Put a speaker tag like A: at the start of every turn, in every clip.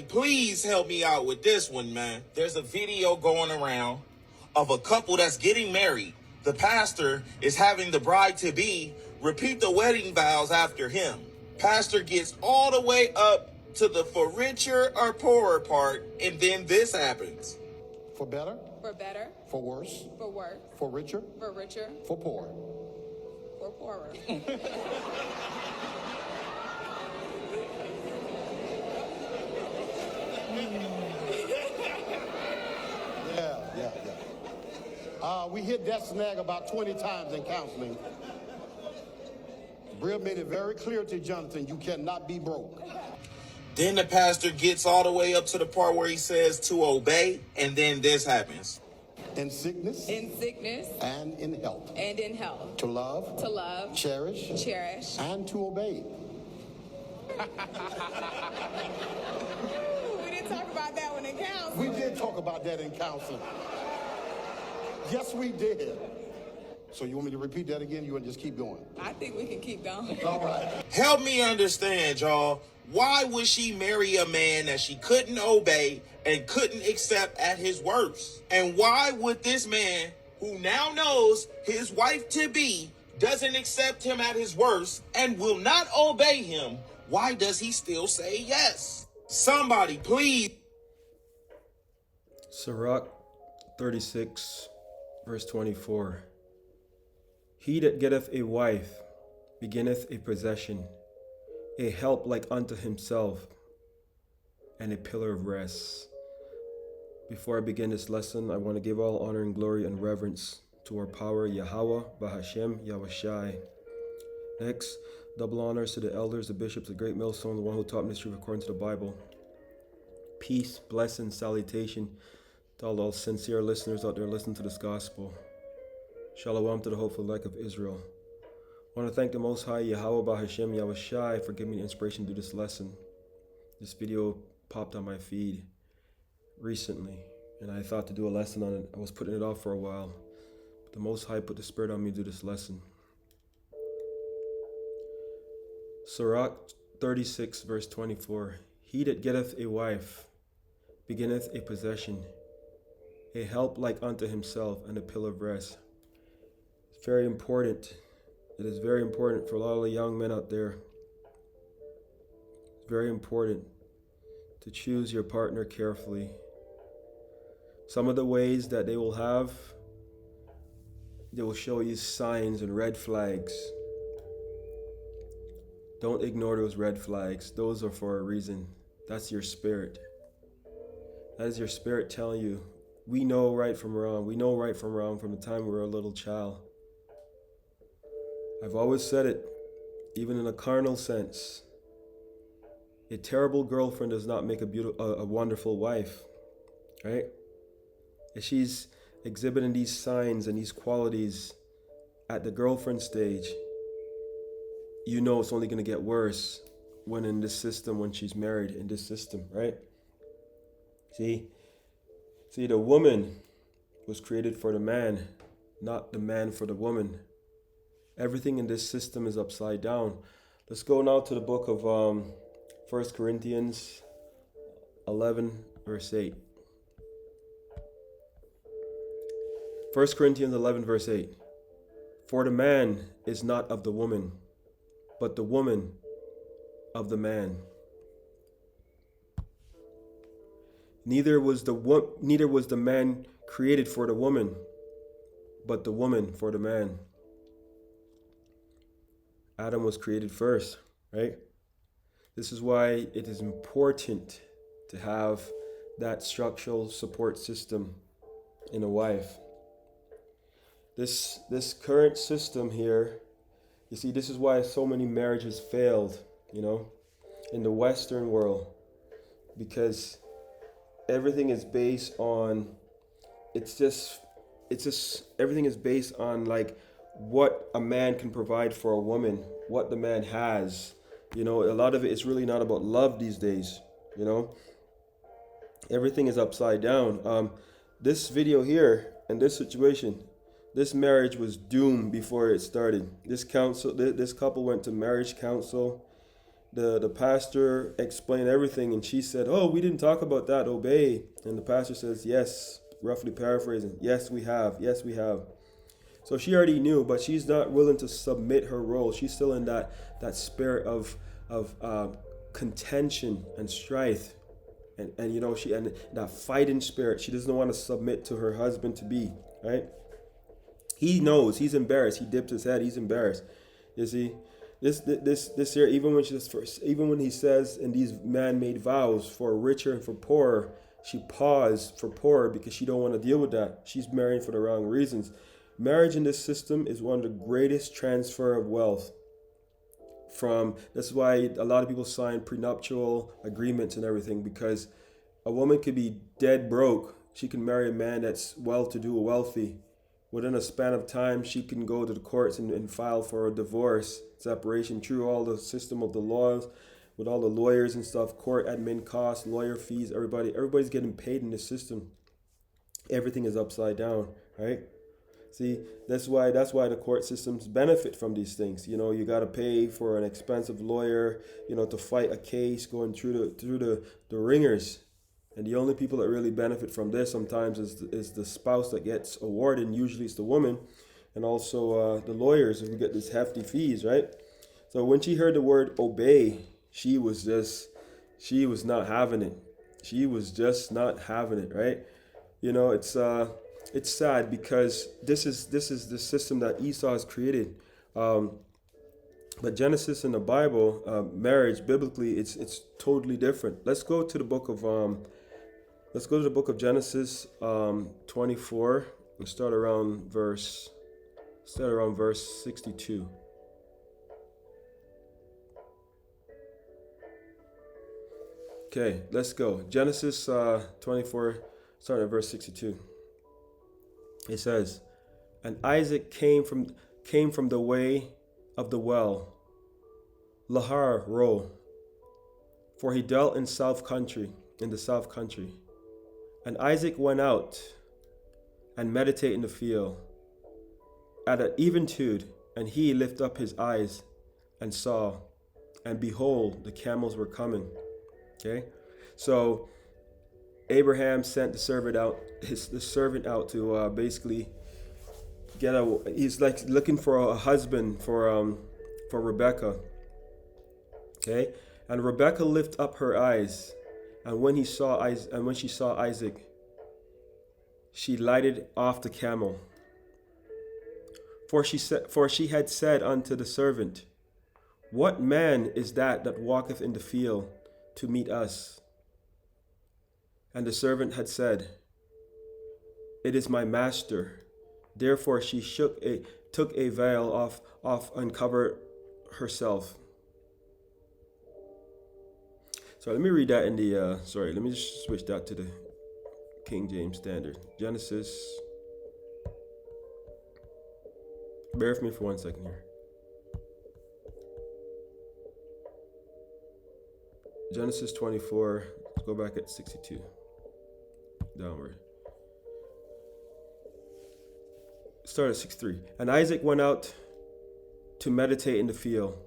A: Please help me out with this one, man. There's a video going around of a couple that's getting married. The pastor is having the bride-to-be repeat the wedding vows after him. Pastor gets all the way up to the for richer or poorer part, and then this happens.
B: For better.
C: For better.
B: For worse.
C: For worse.
B: For richer.
C: For richer.
B: For poor.
C: For poorer.
B: Yeah. We hit that snag about 20 times in counseling. Brill made it very clear to Jonathan, you cannot be broke.
A: Then the pastor gets all the way up to the part where he says to obey, and then this happens.
B: In sickness.
C: In sickness.
B: And in health.
C: And in health.
B: To love.
C: To love.
B: Cherish.
C: Cherish.
B: And to obey.
C: We didn't talk about that one in counseling.
B: We did talk about that in counseling. Yes, we did. So you want me to repeat that again? You want to just keep going?
C: I think we can keep going.
B: All right.
A: Help me understand, y'all. Why would she marry a man that she couldn't obey and couldn't accept at his worst? And why would this man, who now knows his wife-to-be doesn't accept him at his worst and will not obey him, why does he still say yes? Somebody, please.
D: Sirach 36, verse 24. He that getteth a wife beginneth a possession, a help like unto himself, and a pillar of rest. Before I begin this lesson, I want to give all honor and glory and reverence to our power, YAHAWAH, BAHASAM, YAHAWASHI. Next, double honors to the elders, the bishops, the great millstone, the one who taught mystery according to the Bible. Peace, blessing, salutation to all sincere listeners out there listening to this gospel. Shalom to the hopeful elect of Israel. I want to thank the Most High, Yahawah, BAHASAM, YAHAWASHI, for giving me the inspiration to do this lesson. This video popped on my feed recently, and I thought to do a lesson on it. I was putting it off for a while, but the Most High put the Spirit on me to do this lesson. Sirach 36, verse 24. He that getteth a wife beginneth a possession, a help like unto himself, and a pillar of rest. It's very important. It is very important for a lot of the young men out there. It's very important to choose your partner carefully. Some of the ways that they will show you signs and red flags. Don't ignore those red flags. Those are for a reason. That's your spirit. That is your spirit telling you, we know right from wrong. We know right from wrong from the time we were a little child. I've always said it, even in a carnal sense. A terrible girlfriend does not make a wonderful wife, right? If she's exhibiting these signs and these qualities at the girlfriend stage, you know it's only going to get worse when in this system, when she's married in this system, right? See, the woman was created for the man, not the man for the woman. Everything in this system is upside down. Let's go now to the book of 1 Corinthians 11, verse 8. 1 Corinthians 11, verse 8. For the man is not of the woman, but the woman of the man. Neither was the man created for the woman, but the woman for the man. Adam was created first, right? This is why it is important to have that structural support system in a wife. This current system here, you see, this is why so many marriages failed, in the Western world, because everything is based on, everything is based on like what a man can provide for a woman, what the man has. A lot of it is really not about love these days, Everything is upside down. This video here and this situation, this marriage was doomed before it started. This couple went to marriage counsel, the pastor explained everything, and she said, "Oh, we didn't talk about that. Obey." And the pastor says, "Yes," roughly paraphrasing. "Yes, we have. Yes, we have." So she already knew, but she's not willing to submit her role. She's still in that spirit of contention and strife, and you know, she and that fighting spirit. She doesn't want to submit to her husband to be right. He knows, he's embarrassed. He dipped his head. He's embarrassed. You see, this here, even when he says in these man-made vows for richer and for poorer, she paused for poorer because she don't want to deal with that. She's marrying for the wrong reasons. Marriage in this system is one of the greatest transfer of wealth. That's why a lot of people sign prenuptial agreements and everything, because a woman could be dead broke. She can marry a man that's well-to-do or wealthy. Within a span of time, she can go to the courts and file for a divorce, separation, through all the system of the laws, with all the lawyers and stuff, court admin costs, lawyer fees, everybody's getting paid in the system. Everything is upside down, right? See, that's why the court systems benefit from these things. You know, you got to pay for an expensive lawyer, you know, to fight a case, going through the ringers. And the only people that really benefit from this sometimes is the spouse that gets awarded, and usually it's the woman, and also the lawyers who get these hefty fees, right? So when she heard the word obey, she was not having it. She was just not having it, right? You know, it's sad because this is the system that Esau has created. But Genesis in the Bible, marriage biblically, it's totally different. Let's go to the book of Genesis 24 and start around verse 62. Okay, let's go. Genesis 24, starting at verse 62. It says, "And Isaac came from the way of the well, Lahar Ro, for he dwelt in the south country. And Isaac went out and meditated in the field at an eventide, and he lifted up his eyes and saw, and behold, the camels were coming." Okay, so Abraham sent the servant out to basically he's like looking for a husband for Rebecca. Okay, and Rebecca lifted up her eyes, and when she saw Isaac, she lighted off the camel. For she had said unto the servant, "What man is that walketh in the field to meet us?" And the servant had said, "It is my master." Therefore she took a veil off and covered herself. So let me read that in the let me just switch that to the King James Standard. Genesis. Bear with me for 1 second here. Genesis 24. Let's go back at 62. Downward. Start at 63. "And Isaac went out to meditate in the field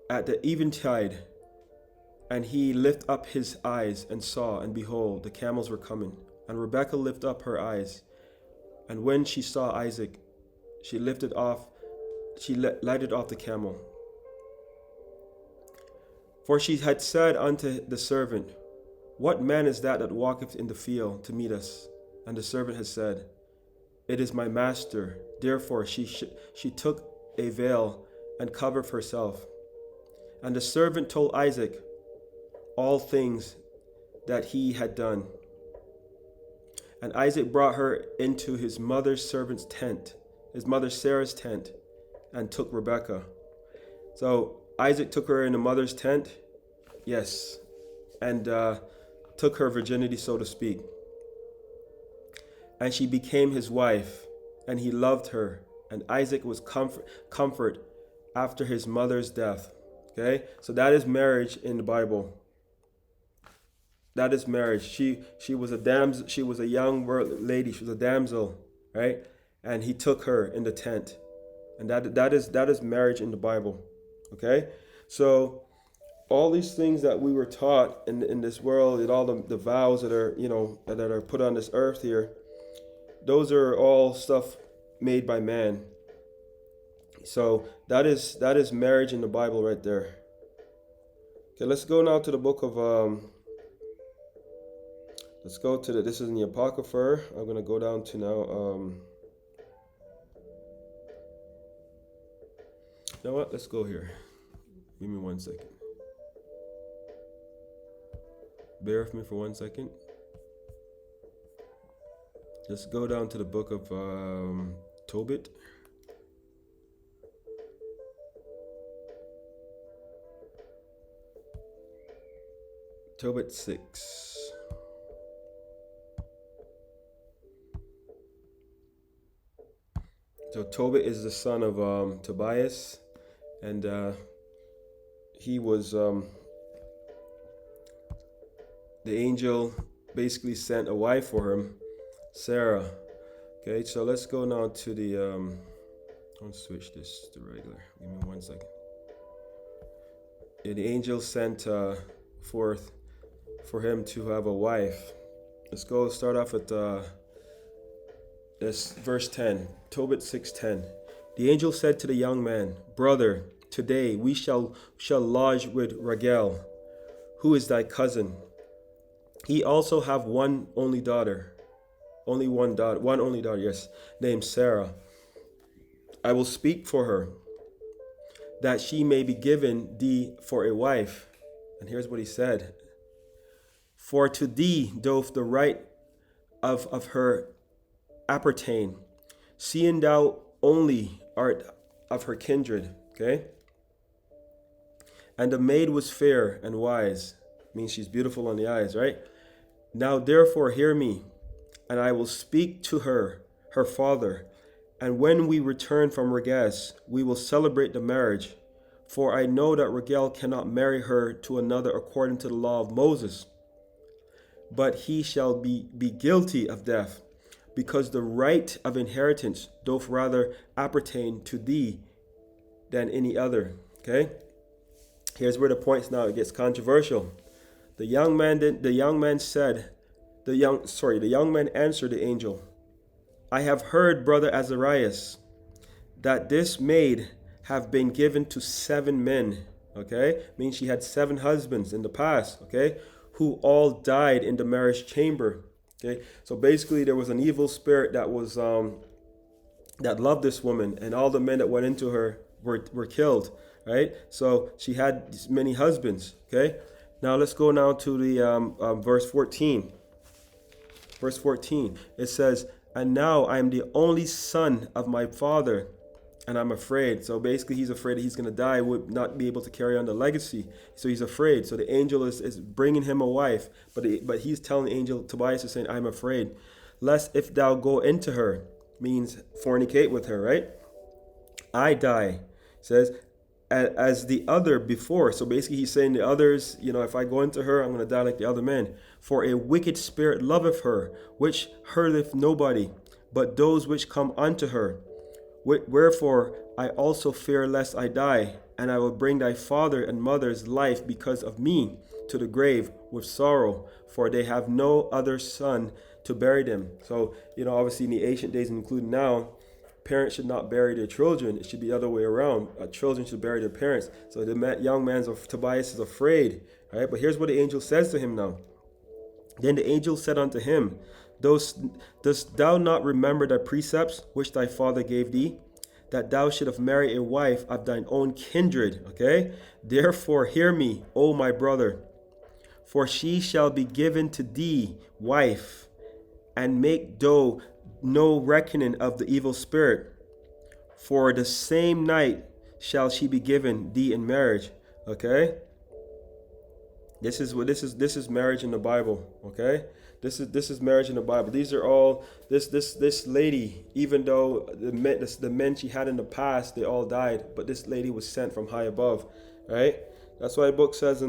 D: at the eventide, and he lifted up his eyes and saw, and behold, the camels were coming. And Rebekah lifted up her eyes, and when she saw Isaac, she lighted off the camel. For she had said unto the servant, What man is that walketh in the field to meet us? And the servant had said, It is my master. Therefore she took a veil and covered herself. And the servant told Isaac all things that he had done. And Isaac brought her into his mother's servant's tent, his mother Sarah's tent, and took Rebekah. So Isaac took her in the mother's tent, yes, and took her virginity, so to speak. And she became his wife, and he loved her. And Isaac was comfort after his mother's death. Okay, so that is marriage in the Bible. That is marriage. She was a damsel. She was a young lady. She was a damsel, right? And he took her in the tent, and that is marriage in the Bible. Okay, So all these things that we were taught in this world, and all the vows that are, that are put on this earth here, those are all stuff made by man. So that is marriage in the Bible right there. Okay, let's go now to the book of let's go to this is in the Apocrypha. I'm gonna go down to now you know what? Let's go here. Give me 1 second. Bear with me for 1 second. Let's go down to the book of Tobit. Tobit 6. So Tobit is the son of Tobias, and he was the angel basically sent a wife for him, Sarah. Okay, so let's go now to the I'll switch this to regular. Give me 1 second. Yeah, the angel sent forth for him to have a wife. Let's go start off at this verse 10, Tobit 6:10. The angel said to the young man, "Brother, today we shall lodge with Rachel, who is thy cousin. He also have one only daughter, yes, named Sarah. I will speak for her, that she may be given thee for a wife." And here's what he said: "For to thee doth the right of her appertain, seeing thou only art of her kindred." Okay? "And the maid was fair and wise." Means she's beautiful on the eyes, right? "Now therefore hear me, and I will speak to her father, and when we return from Regez, we will celebrate the marriage. For I know that Rachel cannot marry her to another according to the law of Moses. But he shall be guilty of death, because the right of inheritance doth rather appertain to thee than any other." Okay? Here's where the points now it gets controversial. The young man answered the angel, "I have heard, brother Azarias, that this maid have been given to 7 men." Okay? Means she had 7 husbands in the past, okay? "Who all died in the marriage chamber." Okay? So basically there was an evil spirit that was that loved this woman, and all the men that went into her were killed, right? So she had many husbands, okay? Now let's go now to the verse 14. Verse 14, it says, "And now I am the only son of my father, and I'm afraid." So basically he's afraid that he's going to die, would not be able to carry on the legacy. So he's afraid. So the angel is bringing him a wife, but he's telling the angel, Tobias is saying, "I'm afraid, lest if thou go into her," means fornicate with her, right? "I die," says, "as the other before." So basically he's saying the others, if I go into her, I'm going to die like the other men. "For a wicked spirit loveth her, which hurteth nobody, but those which come unto her. Wherefore I also fear lest I die, and I will bring thy father and mother's life because of me to the grave with sorrow, for they have no other son to bury them." So, obviously in the ancient days, including now, parents should not bury their children. It should be the other way around. Children should bury their parents. So the young man of Tobias is afraid, right? But here's what the angel says to him now. "Then the angel said unto him, Dost thou not remember thy precepts which thy father gave thee, that thou shouldst marry a wife of thine own kindred?" Okay? "Therefore hear me, O my brother, for she shall be given to thee wife, and make thou no reckoning of the evil spirit, for the same night shall she be given thee in marriage." Okay? This is marriage in the Bible, okay? This is marriage in the Bible. These are all this lady, even though the men she had in the past, they all died, but this lady was sent from high above, right? That's why the book says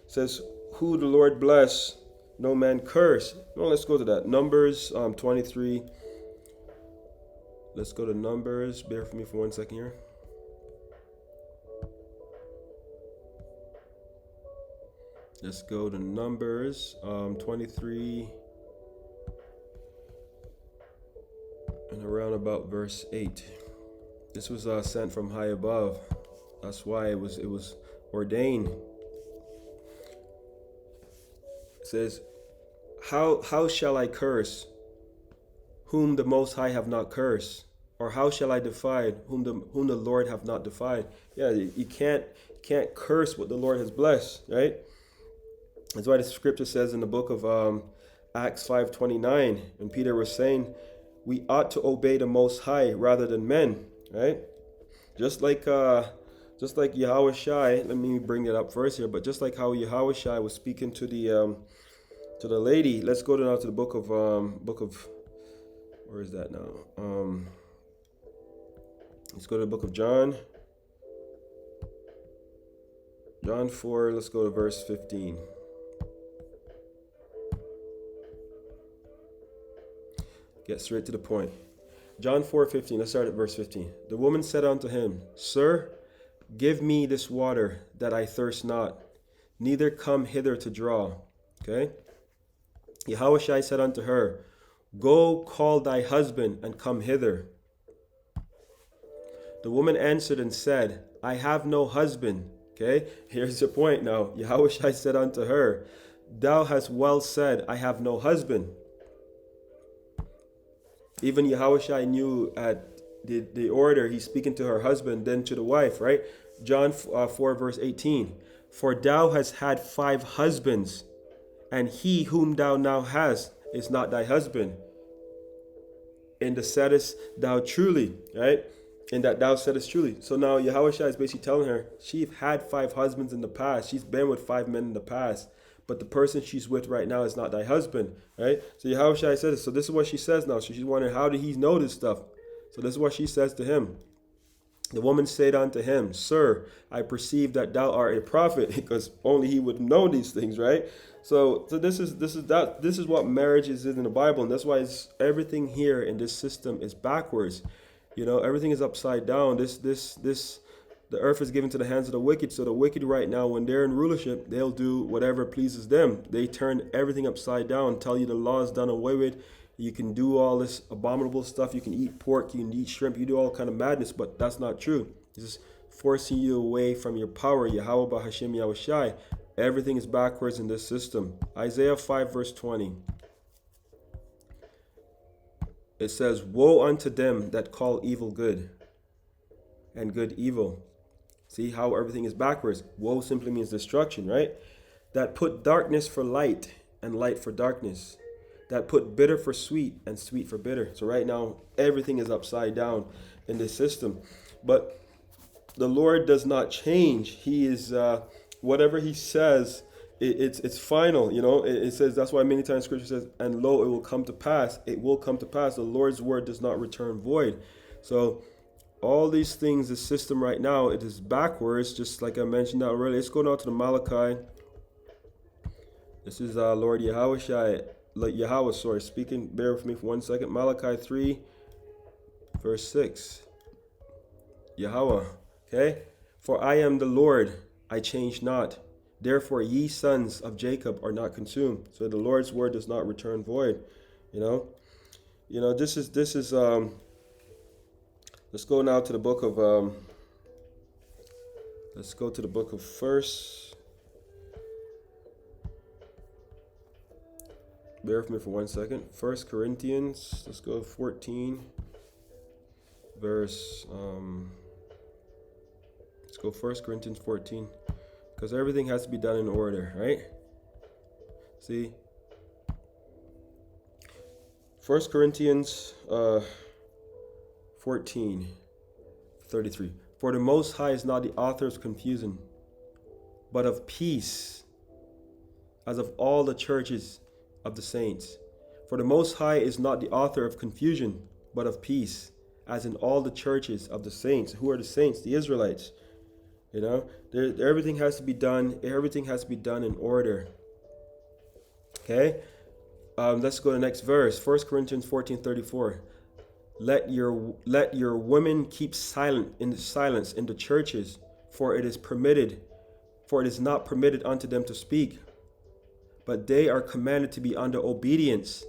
D: says, "Who the Lord bless, no man curse." No, let's go to that. Numbers 23. Let's go to Numbers. Bear with me for 1 second here. Let's go to Numbers 23 and around about verse 8. This was sent from high above. That's why it was ordained. It says, How shall I curse whom the Most High have not cursed? Or how shall I defy whom the Lord have not defied? Yeah, you can't curse what the Lord has blessed, right? That's why the scripture says in the book of Acts 5:29, when Peter was saying, we ought to obey the Most High rather than men, right? Just like YAHAWASHI, let me bring it up first here, but just like how YAHAWASHI was speaking to the lady, let's go now to the book of where is that now? Let's go to the book of John. John 4, let's go to verse 15. Get straight to the point. John 4:15, let's start at verse 15. The woman said unto him, Sir, give me this water that I thirst not, neither come hither to draw. Okay? YAHAWASHI said unto her, Go call thy husband and come hither. The woman answered and said, I have no husband. Okay, here's the point now. YAHAWASHI said unto her, Thou hast well said, I have no husband. Even YAHAWASHI knew at the order, he's speaking to her husband, then to the wife, right? John 4 verse 18. For thou hast had 5 husbands, and he whom thou now hast is not thy husband. In the saidest thou truly, right? In that thou saidest truly. So now YAHAWASHI is basically telling her, she's had 5 husbands in the past. She's been with 5 men in the past. But the person she's with right now is not thy husband, right? So YAHAWASHI says, so this is what she says now. So she's wondering, how did he know this stuff? So this is what she says to him. The woman said unto him, Sir, I perceive that thou art a prophet, because only he would know these things, right? So this is what marriage is in the Bible, and that's why everything here in this system is backwards. You know, everything is upside down. The earth is given to the hands of the wicked. So the wicked right now, when they're in rulership, they'll do whatever pleases them. They turn everything upside down, tell you the law is done away with. You can do all this abominable stuff. You can eat pork, you can eat shrimp, you do all kind of madness, but that's not true. This is forcing you away from your power. YAHAWAH BAHASAM YAHAWASHI. Everything is backwards in this system. Isaiah 5 verse 20. It says, Woe unto them that call evil good, and good evil. See how everything is backwards. Woe simply means destruction, right? That put darkness for light, and light for darkness. That put bitter for sweet, and sweet for bitter. So right now, everything is upside down in this system. But the Lord does not change. He is, whatever he says, it's final. You know, it says, that's why many times scripture says, and lo, it will come to pass. It will come to pass. The Lord's word does not return void. So all these things, the system right now, it is backwards, just like I mentioned already. Let's go now to the Malachi. This is Lord Yahweh, speaking. Bear with me for 1 second. Malachi 3, verse 6. YAHAWAH, okay? For I am the Lord, I change not. Therefore, ye sons of Jacob are not consumed. So the Lord's word does not return void. You know, this is let's go now to the book of let's go to the book of First. Bear with me for 1 second. 1 Corinthians, let's go 14 verse let's go 1 Corinthians 14, because everything has to be done in order, right? See, 1 Corinthians 14:33. For the Most High is not the author of confusion, but of peace, as of all the churches of the saints. For the Most High is not the author of confusion, but of peace, as in all the churches of the saints. Who are the saints? The Israelites. You know, everything has to be done. Everything has to be done in order. Okay. Let's go to the next verse. 1 Corinthians 14:34. Let your women keep silence in the churches, for it is not permitted unto them to speak, but they are commanded to be under obedience,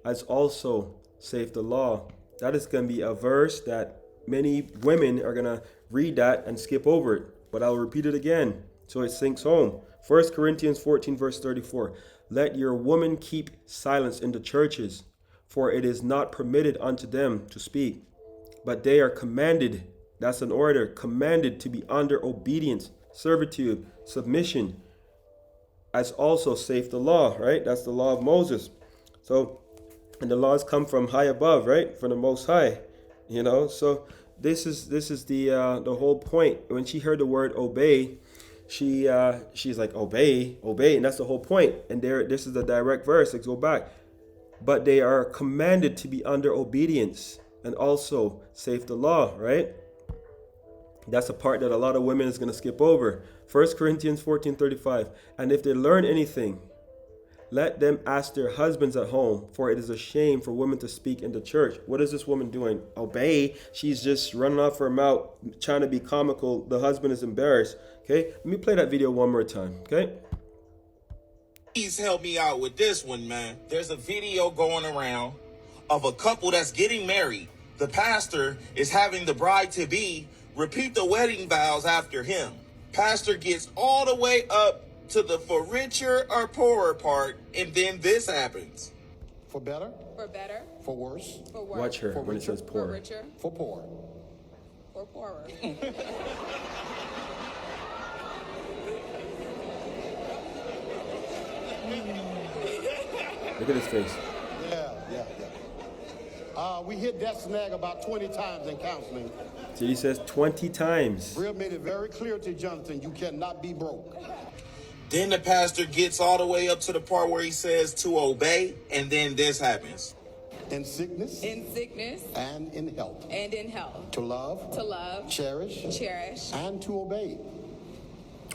D: as also saith the law. That is going to be a verse that many women are going to read that and skip over it, but I'll repeat it again so it sinks home. 1 Corinthians 14 verse 34. Let your women keep silence in the churches, for it is not permitted unto them to speak, but they are commanded, that's an order, commanded to be under obedience, servitude, submission, as also saith the law, right? That's the law of Moses. So, and the laws come from high above, right? From the Most High, you know. So this is the whole point. When she heard the word obey, she's like, obey, and that's the whole point. And this is the direct verse. Let's go back. But they are commanded to be under obedience, and also saith the law, right? That's a part that a lot of women is going to skip over. 1 Corinthians 14:35. And if they learn anything, let them ask their husbands at home, for it is a shame for women to speak in the church. What is this woman doing? Obey. She's just running off her mouth, trying to be comical. The husband is embarrassed. Okay, let me play that video one more time. Okay.
A: Please help me out with this one, man. There's a video going around of a couple that's getting married. The pastor is having the bride-to-be repeat the wedding vows after him. Pastor gets all the way up to the for richer or poorer part, and then this happens.
B: For better,
C: For better.
B: for worse,
C: For worse.
D: Watch her
B: For
D: when it
B: richer.
D: says
C: For
D: poor.
C: richer.
B: for poor.
C: For poorer.
D: Look at his face.
B: Yeah. We hit that snag about 20 times in counseling.
D: See, he says 20 times.
B: Real made it very clear to Jonathan, you cannot be broke.
A: Then the pastor gets all the way up to the part where he says to obey, and then this happens.
B: In sickness
C: In sickness
B: and in health.
C: and in health.
B: To love,
C: To love.
B: cherish,
C: Cherish.
B: and to obey.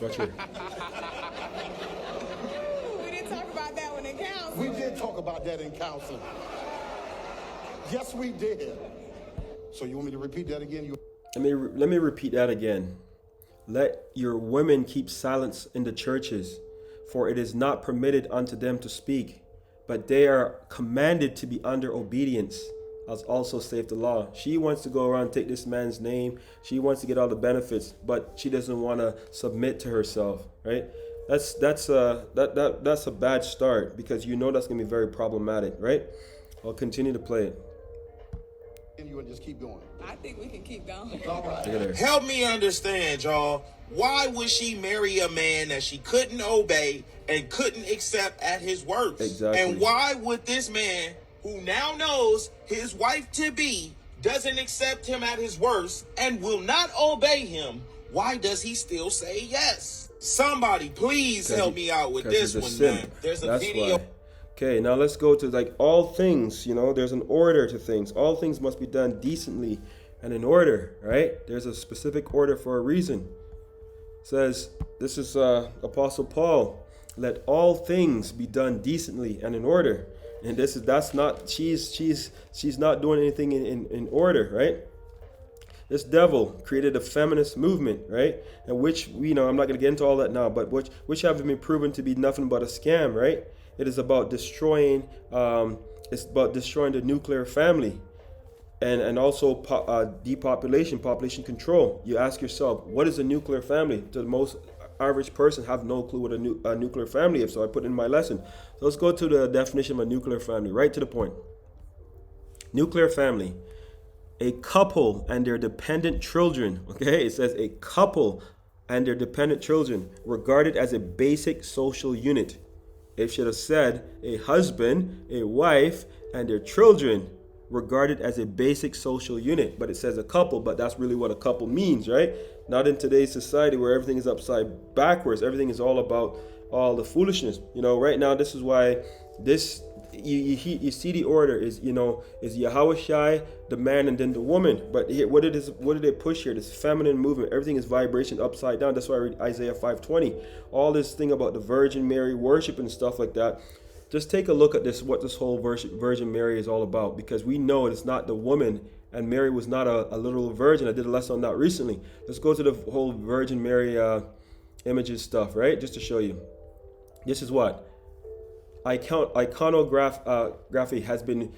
D: Watch her.
C: We didn't talk about that one in council.
B: We did talk about that in counseling. Yes, we did. So you want me to repeat that again?
D: Let me repeat that again. Let your women keep silence in the churches, for it is not permitted unto them to speak, but they are commanded to be under obedience, as also saith the law. She wants to go around and take this man's name. She wants to get all the benefits, but she doesn't want to submit to herself, right? That's a bad start, because you know that's gonna be very problematic, right? I'll continue to play it.
B: And you would just keep going.
C: I think we can keep going.
B: All right.
D: Look at her.
A: Help me understand, y'all. Why would she marry a man that she couldn't obey and couldn't accept at his worst?
D: Exactly.
A: And why would this man, who now knows his wife-to-be doesn't accept him at his worst and will not obey him, why does he still say yes? Somebody please help me out with this
D: he's a
A: one,
D: simp.
A: man. There's a
D: That's
A: video.
D: why. Okay, now let's go to like all things, you know, there's an order to things. All things must be done decently and in order, right? There's a specific order for a reason. It says, this is Apostle Paul, let all things be done decently and in order. And she's not doing anything in order, right? This devil created a feminist movement, right? And which, you know, I'm not going to get into all that now, but which have been proven to be nothing but a scam, right? It is about destroying, the nuclear family, and also depopulation, population control. You ask yourself, what is a nuclear family? The most average person have no clue what a nuclear family is. So I put in my lesson. So let's go to the definition of a nuclear family, right to the point. Nuclear family, a couple and their dependent children. Okay, it says a couple and their dependent children regarded as a basic social unit. It should have said a husband, a wife, and their children regarded as a basic social unit. But it says a couple, but that's really what a couple means, right? Not in today's society where everything is upside backwards. Everything is all about all the foolishness. You know, right now, this is why this, you see the order is, you know, is YAHAWASHI, the man, and then the woman. But here, what did they push here? This feminine movement. Everything is vibration upside down. That's why I read Isaiah 5:20. All this thing about the Virgin Mary worship and stuff like that. Just take a look at this, what this whole Virgin Mary is all about, because we know it's not the woman, and Mary was not a literal virgin. I did a lesson on that recently. Let's go to the whole Virgin Mary images stuff, right? Just to show you. This is what? Iconography has been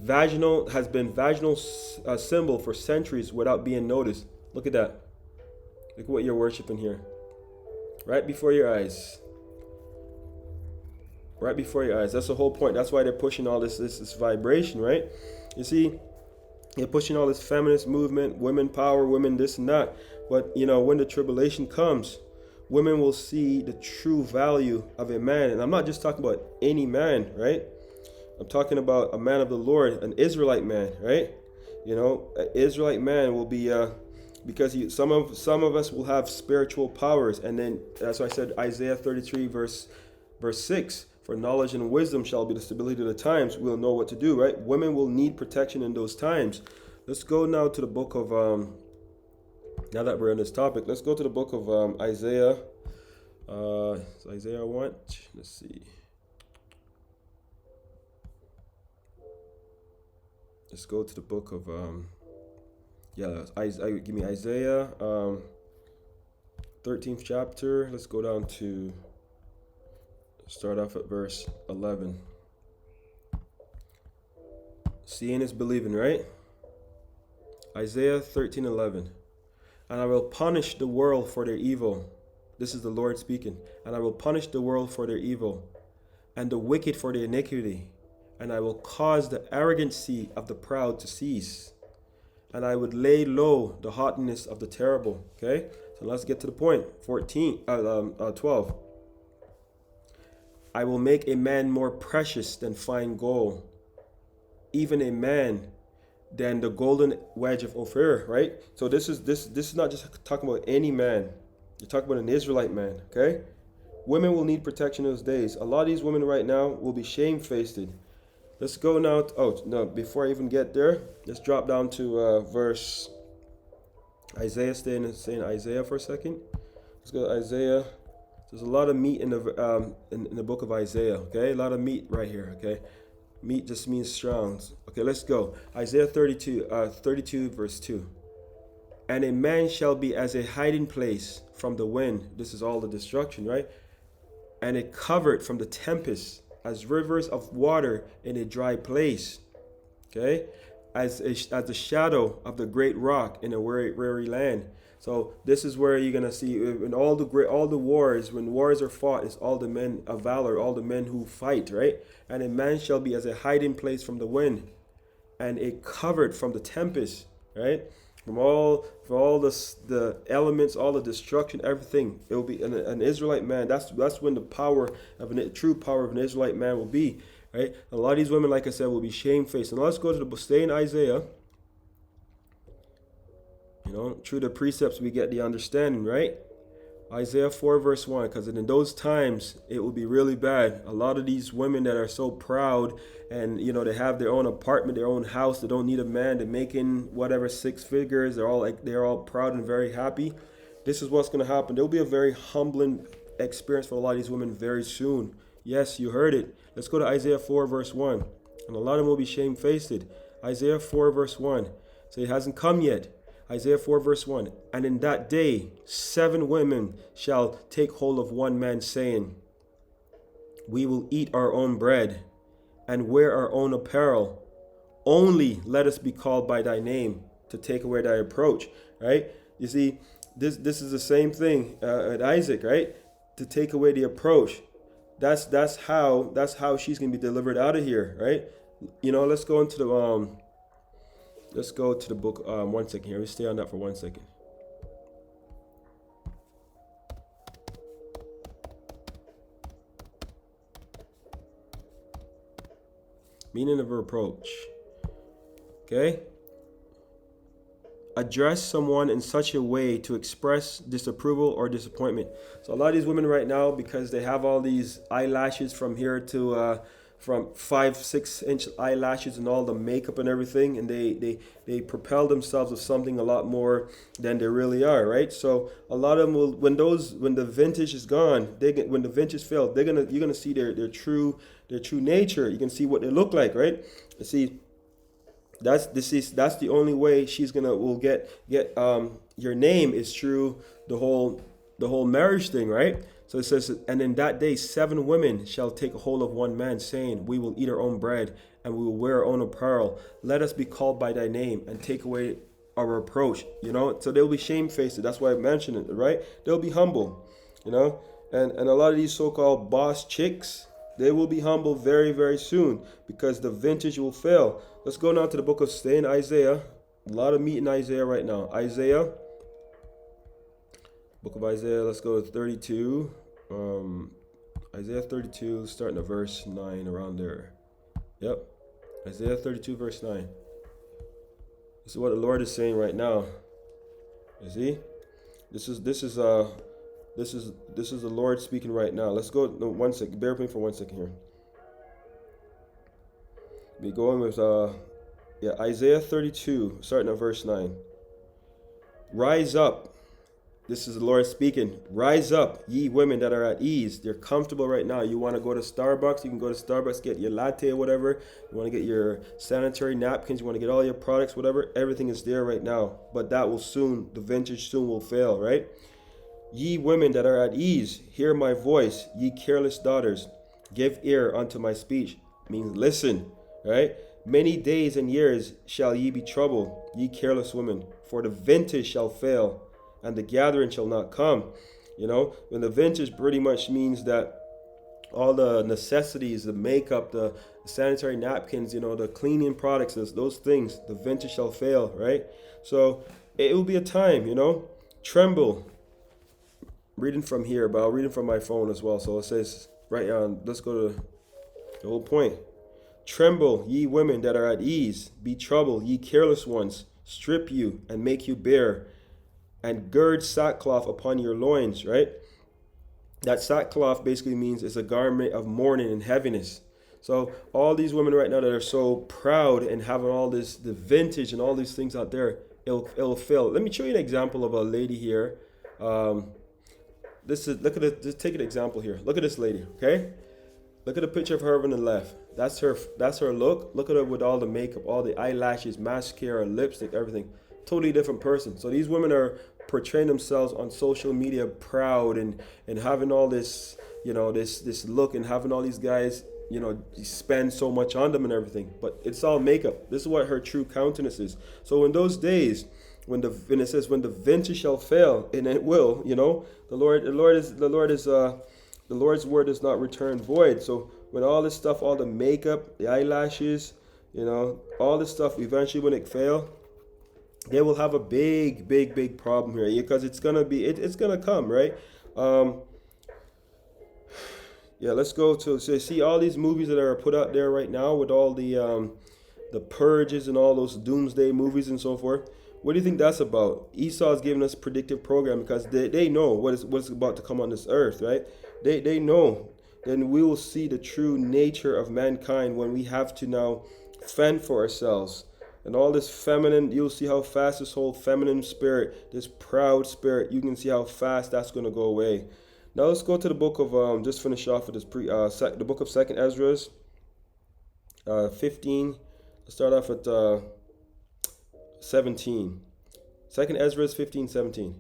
D: vaginal symbol for centuries without being noticed. Look at that. Look at what you're worshiping here, right before your eyes. Right before your eyes. That's the whole point. That's why they're pushing all this vibration, right? You see, they're pushing all this feminist movement, women power, women this and that. But when the tribulation comes, women will see the true value of a man. And I'm not just talking about any man, right? I'm talking about a man of the Lord, an Israelite man, right? An Israelite man will be because some of us will have spiritual powers, and then that's why I said Isaiah 33 verse 6. For knowledge and wisdom shall be the stability of the times. We'll know what to do, right? Women will need protection in those times. Let's go now to the book of, now that we're on this topic, let's go to the book of Isaiah. Isaiah what? Let's see. Let's go to the book of, give me Isaiah 13th chapter. Let's go down to, start off at verse 11. Seeing is believing, right? Isaiah 13:11. And I will punish the world for their evil. This is the Lord speaking. And I will punish the world for their evil, and the wicked for their iniquity. And I will cause the arrogancy of the proud to cease. And I would lay low the haughtiness of the terrible. Okay? So let's get to the point. 12. I will make a man more precious than fine gold, even a man than the golden wedge of Ophir, right? So this is not just talking about any man. You're talking about an Israelite man, okay? Women will need protection in those days. A lot of these women right now will be shamefaced. Let's go now. Before I even get there, let's drop down to verse Isaiah. Staying Isaiah for a second. Let's go to Isaiah. There's a lot of meat in the book of Isaiah, okay? A lot of meat right here, okay? Meat just means strong. Okay, let's go. Isaiah 32 verse 2. And a man shall be as a hiding place from the wind. This is all the destruction, right? And a covert from the tempest, as rivers of water in a dry place, okay? As the shadow of the great rock in a weary land. So this is where you're gonna see in all the wars, when wars are fought, it's all the men of valor, all the men who fight, right? And a man shall be as a hiding place from the wind, and a covert from the tempest, right? From all the elements, all the destruction, everything. It will be an Israelite man. That's when the true power of an Israelite man will be, right? A lot of these women, like I said, will be shamefaced. And let's go to stay in Isaiah. Through the precepts we get the understanding, right? Isaiah 4 verse 1, because in those times it will be really bad. A lot of these women that are so proud and they have their own apartment, their own house, they don't need a man, they're making whatever 6 figures, they're all proud and very happy. This is what's going to happen. There'll be a very humbling experience for a lot of these women very soon. Yes, you heard it. Let's go to Isaiah 4 verse 1. And a lot of them will be shamefaced. Isaiah 4 verse 1. So it hasn't come yet. Isaiah 4 verse 1. And in that day 7 women shall take hold of one man, saying, we will eat our own bread and wear our own apparel. Only let us be called by thy name, to take away thy reproach. Right? You see, this is the same thing at Isaac, right? To take away the approach. That's how she's gonna be delivered out of here, right? Let's go into the Let's go to the book. 1 second here. We stay on that for 1 second. Meaning of reproach. Okay? Address someone in such a way to express disapproval or disappointment. So a lot of these women right now, because they have all these eyelashes from here to from 5-6 inch eyelashes and all the makeup and everything, and they propel themselves with something a lot more than they really are, right? So a lot of them will, when the vintage is gone, when the vintage fails, you're gonna see their true nature. You can see what they look like, right? You see, that's the only way will get your name is through the whole marriage thing, right? So it says, and in that day 7 women shall take hold of one man, saying, we will eat our own bread, and we will wear our own apparel. Let us be called by thy name, and take away our reproach. You know, so they'll be shamefaced. That's why I mentioned it, right? They'll be humble, you know. And a lot of these so-called boss chicks, they will be humble very, very soon, because the vintage will fail. Let's go now to the book of, stay in Isaiah. A lot of meat in Isaiah right now. Isaiah. Book of Isaiah, let's go to 32. Isaiah 32, starting at verse 9, around there. Yep. Isaiah 32, verse 9. This is what the Lord is saying right now. You see? This is the Lord speaking right now. Let's go, no, 1 second. Bear with me for 1 second here. Be going with Isaiah 32, starting at verse 9. Rise up. This is the Lord speaking. Rise up, ye women that are at ease. They're comfortable right now. You want to go to Starbucks, you can go to Starbucks, get your latte or whatever. You want to get your sanitary napkins, you want to get all your products, whatever. Everything is there right now. But that will soon, the vintage soon will fail, right? Ye women that are at ease, hear my voice. Ye careless daughters, give ear unto my speech. Means listen, right? Many days and years shall ye be troubled, ye careless women. For the vintage shall fail, and the gathering shall not come. You know, when the vintage pretty much means that all the necessities, the makeup, the sanitary napkins, you know, the cleaning products, those things, the vintage shall fail, right? So it will be a time, you know, tremble. Reading from here, but I'll read it from my phone as well. So it says right on, let's go to the whole point. Tremble, ye women that are at ease, be troubled, ye careless ones, strip you and make you bare, and gird sackcloth upon your loins, right? That sackcloth basically means it's a garment of mourning and heaviness. So all these women right now that are so proud and having all this, the vintage and all these things out there, it'll fail. Let me show you an example of a lady here. Look at it. Just take an example here. Look at this lady, okay? Look at the picture of her on the left. That's her look. Look at her with all the makeup, all the eyelashes, mascara, lipstick, everything. Totally different person. So these women are portraying themselves on social media proud and having all this, you know, this look, and having all these guys, you know, spend so much on them and everything. But it's all makeup. This is what her true countenance is. So in those days, when it says when the vintage shall fail, and it will, you know, the Lord's word does not return void. So when all this stuff, all the makeup, the eyelashes, you know, all this stuff, eventually when it fail, they will have a big problem here, because it's gonna be, it's gonna come, right? Yeah, let's go to, so see all these movies that are put out there right now with all the purges and all those doomsday movies and so forth. What do you think that's about? Esau is giving us a predictive program, because they know what's about to come on this earth, right? They know. Then we will see the true nature of mankind when we have to now fend for ourselves. And all this feminine, you'll see how fast this whole feminine spirit, this proud spirit, you can see how fast that's going to go away. Now let's go to the book of, just finish off with this, the book of 2nd Ezra, 15. Let's start off at 17. 2nd Ezra 15:17.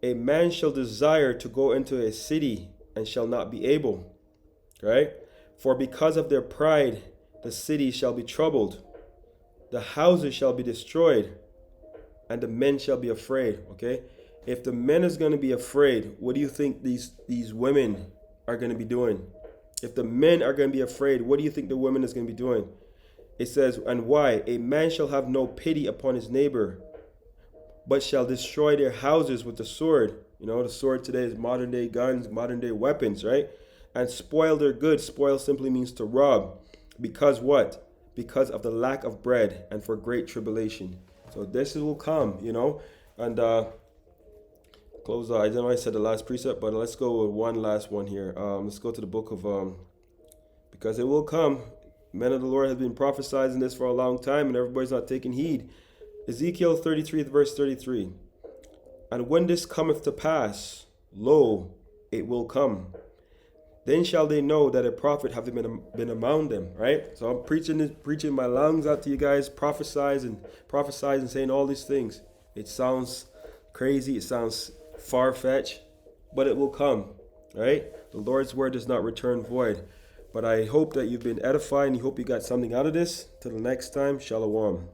D: A man shall desire to go into a city and shall not be able. Right? For because of their pride, the city shall be troubled. The houses shall be destroyed, and the men shall be afraid. Okay? If the men is going to be afraid, what do you think these women are going to be doing? If the men are going to be afraid, what do you think the women is going to be doing? It says, and why? A man shall have no pity upon his neighbor, but shall destroy their houses with the sword. You know, the sword today is modern day guns, modern day weapons, right? And spoil their goods. Spoil simply means to rob. Because what? Because of the lack of bread and for great tribulation. So this will come, you know. And close. I don't know I said the last precept, but let's go with one last one here. Let's go to the book of because it will come. Men of the Lord have been prophesying this for a long time, and everybody's not taking heed. Ezekiel 33, verse 33. And when this cometh to pass, lo, it will come. Then shall they know that a prophet hath been among them, right? So I'm preaching my lungs out to you guys, prophesying and saying all these things. It sounds crazy, it sounds far-fetched, but it will come. All right? The Lord's word does not return void. But I hope that you've been edified and you hope you got something out of this. Till the next time, shalom.